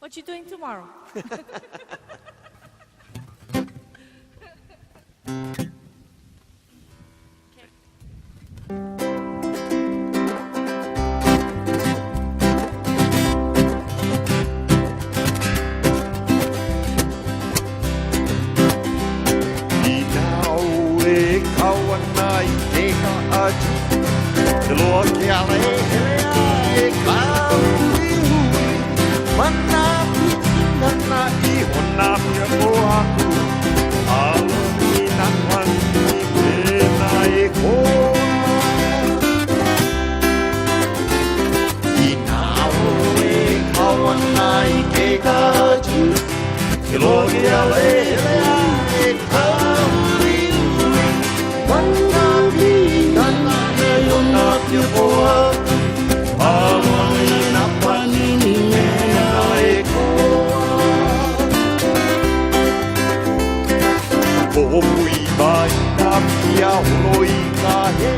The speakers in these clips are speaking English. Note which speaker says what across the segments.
Speaker 1: What you doing tomorrow?
Speaker 2: Te loa ke ala e hele e kau i hui Mana piti nana I hona pia ko aku Ala ni nakan I pena e koa I nao e kawana I ke kaju Te loa ke ala e hele e kau I hui Mana piti nana Pia poa, awai na panini mena e koa. O pui vai na pia holo I ka he,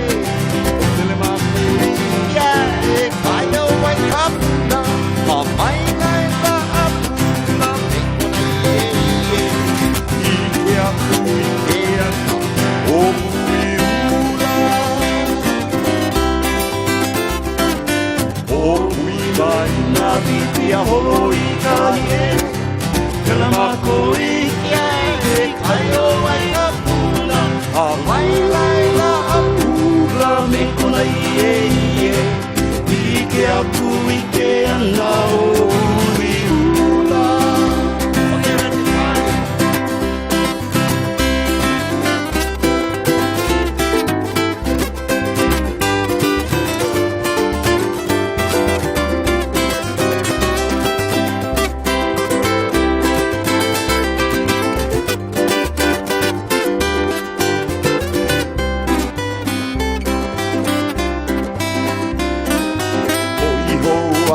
Speaker 2: o tele makuri ia e kaya wai kapuna, ma mai ngai ka apuna me kona ie. I ke aku I ke ana, o pui Vai na vipia holo I ka hie Tela mako I kia e kaio ai a pula A mai lai la a pula me kona ie ie I ke aku I ke ana o I ula Okay, that's fine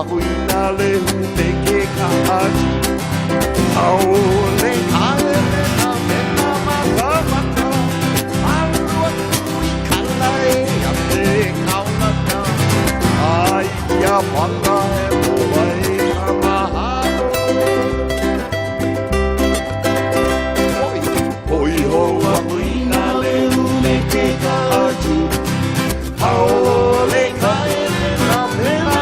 Speaker 2: Aku ina lehu me ke ka aji Au le ale me na me na maka maka Alu aku I kala e a te kauna ka Ai ia pala e mo vai ka mahalo Oi ho aku ina lehu me ke ka aji Au le ale me na me na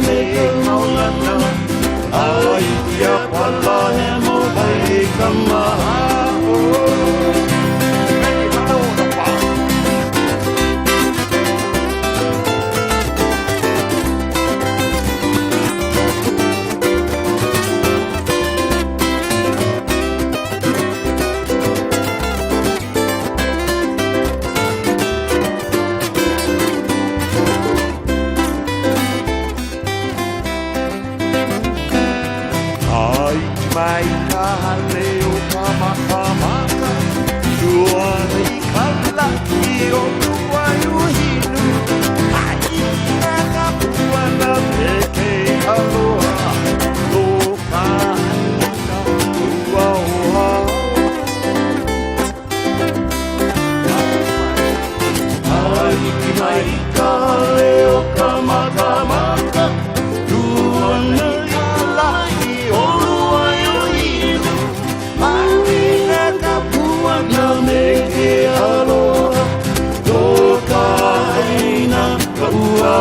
Speaker 2: me ke maulana Ai ia pala he mo vai ka maho Meni mana o na pā Mai ka hale o ka maka maka Tua I ka laki o tua iuhinu Ai na ka puana me ke aloha Lo ka anina tua oha Ai mai ka hale o ka maka maka Tua I ka laki o na me ke aloha Tō ka aina ka ua